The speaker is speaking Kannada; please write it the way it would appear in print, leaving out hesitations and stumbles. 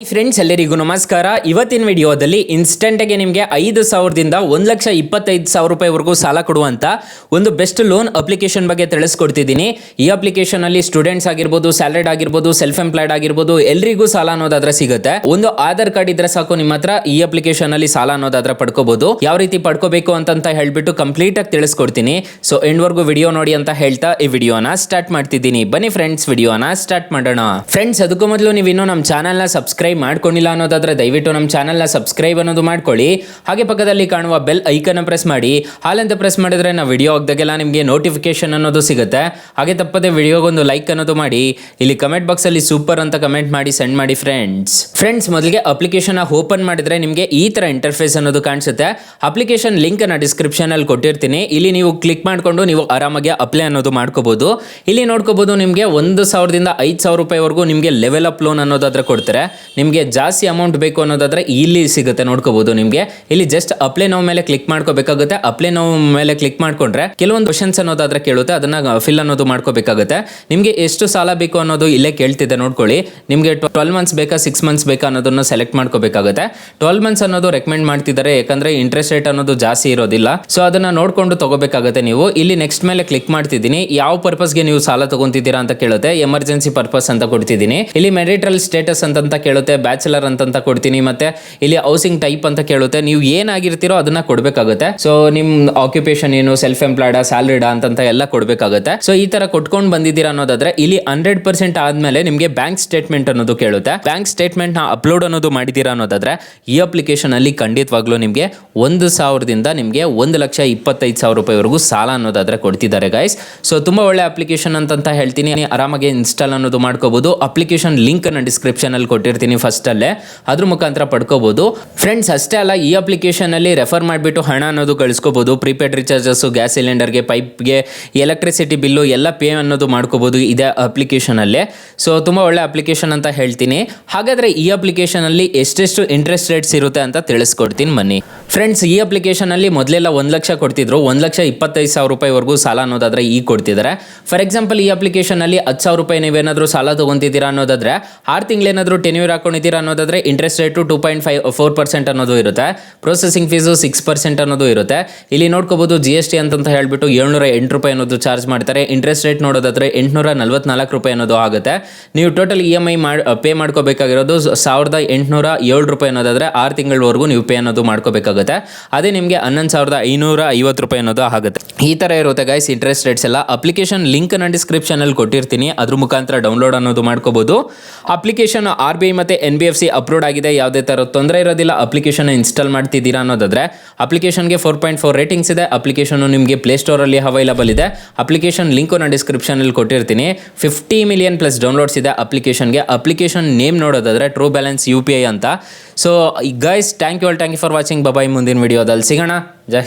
ಫ್ರೆಂಡ್ಸ್ ಎಲ್ಲರಿಗೂ ನಮಸ್ಕಾರ. ಇವತ್ತಿನ ವಿಡಿಯೋದಲ್ಲಿ ಇನ್ಸ್ಟೆಂಟ್ಗೆ ನಿಮಗೆ 5,000ದಿಂದ 1,25,000 ರೂಪಾಯಿವರೆಗೂ ಸಾಲ ಕೊಡುವಂಥ ಒಂದು ಬೆಸ್ಟ್ ಲೋನ್ ಅಪ್ಲಿಕೇಶನ್ ಬಗ್ಗೆ ತಿಳಿಸ್ಕೊಡ್ತಿದ್ದೀನಿ. ಈ ಅಪ್ಲಿಕೇಶನಲ್ಲಿ ಸ್ಟೂಡೆಂಟ್ಸ್ ಆಗಿರ್ಬೋದು, ಸ್ಯಾಲರಿಡ್ ಆಗಿರ್ಬೋದು, ಸೆಲ್ಫ್ ಎಂಪ್ಲಾಯ್ಡ್ ಆಗಿರ್ಬೋದು, ಎಲ್ರಿಗೂ ಸಾಲ ಅನ್ನೋದಾದ್ರೆ ಸಿಗುತ್ತೆ. ಒಂದು ಆಧಾರ್ ಕಾರ್ಡ್ ಇದ್ರೆ ಸಾಕು ನಿಮ್ಮ ಹತ್ರ ಈ ಅಪ್ಲಿಕೇಶನ್ ಅಲ್ಲಿ ಸಾಲ ಅನ್ನೋದಾದ್ರೆ ಪಡ್ಕೋಬಹುದು. ಯಾವ ರೀತಿ ಪಡ್ಕೋಬೇಕು ಅಂತ ಹೇಳ್ಬಿಟ್ಟು ಕಂಪ್ಲೀಟ್ ಆಗಿ ತಿಳಿಸ್ಕೊಡ್ತೀನಿ. ಸೊ ಎಂಡ್ವರೆಗೂ ವಿಡಿಯೋ ನೋಡಿ ಅಂತ ಹೇಳ್ತಾ ಈ ವಿಡಿಯೋನ ಸ್ಟಾರ್ಟ್ ಮಾಡ್ತಿದ್ದೀನಿ. ಬನ್ನಿ ಫ್ರೆಂಡ್ಸ್, ವಿಡಿಯೋನ ಸ್ಟಾರ್ಟ್ ಮಾಡೋಣ. ಫ್ರೆಂಡ್ಸ್, ಅದಕ್ಕೂ ಮೊದಲು ನೀವು ಇನ್ನೂ ನಮ್ಮ ಚಾನಲ್ನ ಸಬ್ಸ್ಕ್ರೈಬ್ ಮಾಡ್ಕೊಂಡಿಲ್ಲ ಅನ್ನೋದಾದ್ರೆ ದಯವಿಟ್ಟು ನಮ್ಮ ಚಾನಲ್ನ ಸಬ್ಸ್ಕ್ರೈಬ್ ಅನ್ನೋದು ಮಾಡ್ಕೊಳ್ಳಿ. ಹಾಗೆ ಪಕ್ಕದಲ್ಲಿ ಕಾಣುವ ಬೆಲ್ ಐಕನ್ ಪ್ರೆಸ್ ಮಾಡಿ. ಹಾಲಂತ ಪ್ರೆಸ್ ಮಾಡಿದ್ರೆ ನಾವು ವಿಡಿಯೋ ಹಾಕಿದಾಗೆಲ್ಲ ನಿಮಗೆ ನೋಟಿಫಿಕೇಶನ್ ಅನ್ನೋದು ಸಿಗುತ್ತೆ. ಹಾಗೆ ತಪ್ಪದೆ ವಿಡಿಯೋಗೊಂದು ಲೈಕ್ ಅನ್ನೋದು ಮಾಡಿ. ಇಲ್ಲಿ ಕಮೆಂಟ್ ಬಾಕ್ಸ್ ಅಲ್ಲಿ ಸೂಪರ್ ಅಂತ ಕಮೆಂಟ್ ಮಾಡಿ ಸೆಂಡ್ ಮಾಡಿ ಫ್ರೆಂಡ್ಸ್. ಮೊದಲಿಗೆ ಅಪ್ಲಿಕೇಶನ್ ಓಪನ್ ಮಾಡಿದ್ರೆ ನಿಮಗೆ ಈ ತರ ಇಂಟರ್ಫೇಸ್ ಅನ್ನೋದು ಕಾಣಿಸುತ್ತೆ. ಅಪ್ಲಿಕೇಶನ್ ಲಿಂಕ್ ಅನ್ನ ಡಿಸ್ಕ್ರಿಪ್ಷನ್ ಅಲ್ಲಿ ಕೊಟ್ಟಿರ್ತೀನಿ. ಇಲ್ಲಿ ನೀವು ಕ್ಲಿಕ್ ಮಾಡ್ಕೊಂಡು ನೀವು ಆರಾಮಾಗಿ ಅಪ್ಲೈ ಅನ್ನೋದು ಮಾಡ್ಕೋಬಹುದು. ಇಲ್ಲಿ ನೋಡ್ಕೋಬಹುದು ನಿಮಗೆ 1,000ದಿಂದ 5,000 ರೂಪಾಯಿವರೆಗೂ ನಿಮಗೆ ಲೆವೆಲ್ ಅಪ್ ಲೋನ್ ಅನ್ನೋದಾದ್ರೆ ಕೊಡ್ತಾರೆ. ನಿಮಗೆ ಜಾಸ್ತಿ ಅಮೌಂಟ್ ಬೇಕು ಅನ್ನೋದಾದ್ರೆ ಇಲ್ಲಿ ಸಿಗುತ್ತೆ, ನೋಡ್ಕೋಬಹುದು. ನಿಮಗೆ ಇಲ್ಲಿ ಜಸ್ಟ್ ಅಪ್ಲೈ ನೌ ಮೇಲೆ ಕ್ಲಿಕ್ ಮಾಡ್ಕೋಬೇಕಾಗುತ್ತೆ. ಅಪ್ಲೈ ನೌ ಮೇಲೆ ಕ್ಲಿಕ್ ಮಾಡ್ಕೊಂಡ್ರೆ ಕೆಲವೊಂದು ಕ್ವಶನ್ಸ್ ಅನ್ನೋದಾದ್ರೆ ಕೇಳುತ್ತೆ, ಅದನ್ನ ಫಿಲ್ ಅನ್ನೋದು ಮಾಡ್ಕೋಬೇಕಾಗುತ್ತೆ. ನಿಮಗೆ ಎಷ್ಟು ಸಾಲ ಬೇಕು ಅನ್ನೋದು ಇಲ್ಲೇ ಕೇಳ್ತಿದೆ, ನೋಡ್ಕೊಳ್ಳಿ. ನಿಮಗೆ 12 ಮಂತ್ಸ್ ಬೇಕಾ 6 ಮಂತ್ಸ್ ಬೇಕಾ ಅನ್ನೋದನ್ನ ಸೆಲೆಕ್ಟ್ ಮಾಡ್ಕೋಬೇಕಾಗುತ್ತೆ. 12 ಮಂತ್ಸ್ ಅನ್ನೋದು ರೆಕಮೆಂಡ್ ಮಾಡ್ತಿದ್ದಾರೆ, ಯಾಕಂದ್ರೆ ಇಂಟ್ರೆಸ್ಟ್ ರೇಟ್ ಅನ್ನೋದು ಜಾಸ್ತಿ ಇರೋದಿಲ್ಲ. ಸೊ ಅದನ್ನ ನೋಡ್ಕೊಂಡು ತಗೋಬೇಕಾಗುತ್ತೆ ನೀವು. ಇಲ್ಲಿ ನೆಕ್ಸ್ಟ್ ಮೇಲೆ ಕ್ಲಿಕ್ ಮಾಡ್ತಿದ್ದೀನಿ. ಯಾವ ಪರ್ಪಸ್ಗೆ ನೀವು ಸಾಲ ತಗೊಂತಿದ್ದೀರಾ ಅಂತ ಕೇಳುತ್ತೆ. ಎಮರ್ಜೆನ್ಸಿ ಪರ್ಪಸ್ ಅಂತ ಕೊಡ್ತಿದ್ದೀನಿ. ಇಲ್ಲಿ ಮೆರಿಟಲ್ ಸ್ಟೇಟಸ್ ಅಂತ ಕೇಳುತ್ತೆ, ಬ್ಯಾಚುಲರ್ ಅಂತ ಕೊಡ್ತೀನಿ. ಮತ್ತೆ ಇಲ್ಲಿ ಹೌಸಿಂಗ್ ಟೈಪ್ ಅಂತ ಕೇಳುತ್ತೆ. ನೀವು ಏನಾಗಿರ್ತೀರೋ ಅದನ್ನ ಕೊಡ್ಬೇಕಾಗುತ್ತೆ. ಸೊ ನಿಮ್ ಆಕ್ಯುಪೇಷನ್ ಏನು, ಸೆಲ್ಫ್ ಎಂಪ್ಲಾಯ್ಡ್, ಸ್ಯಾಲರಿಡ್ ಅಂತ ಎಲ್ಲ ಕೊಡ್ಬೇಕಾಗುತ್ತೆ. ಸೊ ಈ ತರ ಕೊಟ್ಕೊಂಡು ಬಂದಿದ್ದೀರಾ ಅನ್ನೋದಾದ್ರೆ ಇಲ್ಲಿ 100% ಆದ್ಮೇಲೆ ನಿಮಗೆ ಬ್ಯಾಂಕ್ ಸ್ಟೇಟ್ಮೆಂಟ್ ಅನ್ನೋದು ಕೇಳುತ್ತೆ. ಬ್ಯಾಂಕ್ ಸ್ಟೇಟ್ಮೆಂಟ್ ನ ಅಪ್ಲೋಡ್ ಅನ್ನೋದು ಮಾಡಿದೀರಾ ಅನ್ನೋದಾದ್ರೆ ಈ ಅಪ್ಲಿಕೇಶನ್ ಅಲ್ಲಿ ಖಂಡಿತವಾಗ್ಲೂ ನಿಮಗೆ 1,000ದಿಂದ ನಿಮಗೆ 1,25,000 ರೂಪಾಯಿವರೆಗೂ ಸಾಲ ಅನ್ನೋದಾದ್ರೆ ಕೊಡ್ತಿದ್ದಾರೆ ಗೈಸ್. ಸೊ ತುಂಬಾ ಒಳ್ಳೆ ಅಪ್ಲಿಕೇಶನ್ ಅಂತ ಹೇಳ್ತೀನಿ. ಆರಾಮಾಗಿ ಇನ್ಸ್ಟಾಲ್ ಅನ್ನೋದು ಮಾಡ್ಕೋಬಹುದು. ಅಪ್ಲಿಕೇಶನ್ ಲಿಂಕ್ ಅನ್ನ ಡಿಸ್ಕ್ರಿಪ್ಷನ್ ಅಲ್ಲಿ ಕೊಟ್ಟಿರ್ತೀನಿ ಫಸ್ಟ್ ಅಲ್ಲೇ, ಅದ್ರ ಮುಖಾಂತರ ಪಡ್ಕೋಬಹುದು. ಫ್ರೆಂಡ್ಸ್ ಅಷ್ಟೇ ಅಲ್ಲ, ಈ ಅಪ್ಲಿಕೇಶನ್ ಅಲ್ಲಿ ರೆಫರ್ ಮಾಡಿಬಿಟ್ಟು ಹಣ ಅನ್ನೋದು ಗಳಿಸ್ಕೋಬಹುದು. ಪ್ರೀಪೇಡ್ ರಿಚಾರ್ಜಸ್, ಗ್ಯಾಸ್ ಸಿಲಿಂಡರ್ಗೆ, ಪೈಪ್ಗೆ, ಎಲೆಕ್ಟ್ರಿಸಿಟಿ ಬಿಲ್ಲು ಎಲ್ಲ ಪೇ ಅನ್ನೋದು ಮಾಡ್ಕೋಬಹುದು ಇದೇ ಅಪ್ಲಿಕೇಶನ್ ಅಲ್ಲೇ. ಸೊ ತುಂಬಾ ಒಳ್ಳೆ ಅಪ್ಲಿಕೇಶನ್ ಅಂತ ಹೇಳ್ತೀನಿ. ಹಾಗಾದ್ರೆ ಈ ಅಪ್ಲಿಕೇಶನ್ ಅಲ್ಲಿ ಎಷ್ಟೆಷ್ಟು ಇಂಟ್ರೆಸ್ಟ್ ರೇಟ್ಸ್ ಇರುತ್ತೆ ಅಂತ ತಿಳಿಸ್ಕೊಡ್ತೀನಿ ಬನ್ನಿ. ಫ್ರೆಂಡ್ಸ್, ಈ ಅಪ್ಲಿಕೇಶನ್ ಅಲ್ಲಿ ಮೊದಲೆಲ್ಲ 1 ಲಕ್ಷ ಕೊಡ್ತಿದ್ರು, 1,25,000 ರೂಪಾಯಿವರೆಗೂ ಸಾಲ ಅನ್ನೋದಾದ್ರೆ ಈಗ ಕೊಡ್ತಿದ್ದಾರೆ. ಫಾರ್ ಎಕ್ಸಾಂಪಲ್, ಈ ಅಪ್ಲಿಕೇಶನ್ ಅಲ್ಲಿ 10,000 ರೂಪಾಯಿ ನೀವೇನಾದ್ರೂ ಸಾಲ ತಗೊಂತಿದ್ದೀರಾ ಅನ್ನೋದಾದ್ರೆ 6 ತಿಂಗಳೇನಾದ್ರೂ ಟೆನ್ಯೂರ್ ಹಾಕೊಂಡಿದ್ದೀರಾ ಅನ್ನೋದಾದ್ರೆ ಇಂಟ್ರೆಸ್ಟ್ ರೇಟು 2.4% ಅನ್ನೋದು ಇರುತ್ತೆ. ಪ್ರೊಸೆಸಿಂಗ್ ಫೀಸು 6% ಅನ್ನೋದು ಇರುತ್ತೆ. ಇಲ್ಲಿ ನೋಡ್ಕೋಬಹುದು GST ಅಂತ ಹೇಳ್ಬಿಟ್ಟು 708 ರೂಪಾಯಿ ಅನ್ನೋದು ಚಾರ್ಜ್ ಮಾಡ್ತಾರೆ. ಇಂಟ್ರೆಸ್ಟ್ ರೇಟ್ ನೋಡೋದಾದ್ರೆ 844 ರೂಪಾಯಿ ಅನ್ನೋದು ಆಗುತ್ತೆ. ನೀವು ಟೋಟಲ್ EMI ಪೇ ಮಾಡ್ಕೋಬೇಕಾಗಿರೋದು 1,807 ರೂಪಾಯಿ ಅನ್ನೋದಾದ್ರೆ 6 ತಿಂಗಳವರೆಗೂ ನೀವು ಪೇ ಅನ್ನೋದು ಮಾಡ್ಕೋಬೇಕಾಗುತ್ತೆ. ಅದೇ ನಿಮಗೆ 11,550 ರೂಪಾಯಿ ಅನ್ನೋದು ಆಗುತ್ತೆ. ಈ ತರ ಇರುತ್ತೆ ಗೈಸ್ ಇಂಟ್ರೆಸ್ಟ್ ರೇಟ್ಸ್ ಎಲ್ಲ. ಅಪ್ಲಿಕೇಶನ್ ಲಿಂಕ್ ಅನ್ನ ಡಿಸ್ಕ್ರಿಪ್ಷನ್ ಅಲ್ಲಿ ಕೊಟ್ಟಿರ್ತೀನಿ, ಅದ್ರ ಮುಖಾಂತರ ಡೌನ್ಲೋಡ್ ಅನ್ನೋದು ಮಾಡ್ಕೋಬಹುದು. ಅಪ್ಲಿಕೇಶನ್ RBI ಮತ್ತೆ NBFC ಅಪ್ರೂವ್ಡ್ ಆಗಿದೆ, ಯಾವುದೇ ತರ ತೊಂದರೆ ಇರೋದಿಲ್ಲ. ಅಪ್ಲಿಕೇಶನ್ ಇನ್ಸ್ಟಾಲ್ ಮಾಡ್ತಿದ್ದೀರಾ ಅನ್ನೋದಾದ್ರೆ ಅಪ್ಲಿಕೇಶನ್ಗೆ 4.4 ರೇಟಿಂಗ್ಸ್ ಇದೆ. ಅಪ್ಲಿಕೇಶನ್ ನಿಮಗೆ ಪ್ಲೇ ಸ್ಟೋರ್ ಅಲ್ಲಿ ಅವೈಲಬಲ್ ಇದೆ. ಅಪ್ಲಿಕೇಶನ್ ಲಿಂಕ್ ನಾನು ಡಿಸ್ಕ್ರಿಪ್ಷನ್ ಅಲ್ಲಿ ಕೊಟ್ಟಿರ್ತೀನಿ. 50 ಮಿಲಿಯನ್ ಪ್ಲಸ್ ಡೌನ್ಲೋಡ್ಸ್ ಇದೆ ಅಪ್ಲಿಕೇಶನ್ಗೆ. ಅಪ್ಲಿಕೇಶನ್ ನೇಮ್ ನೋಡೋದಾದ್ರೆ ಟ್ರೂ ಬ್ಯಾಲೆನ್ಸ್ UPI ಅಂತ. So guys, thank you for watching. Bye, ಮುಂದಿನ ವಿಡಿಯೋದಲ್ಲಿ ಸಿಗೋಣ. ಜೈ ಹಿಂದ್.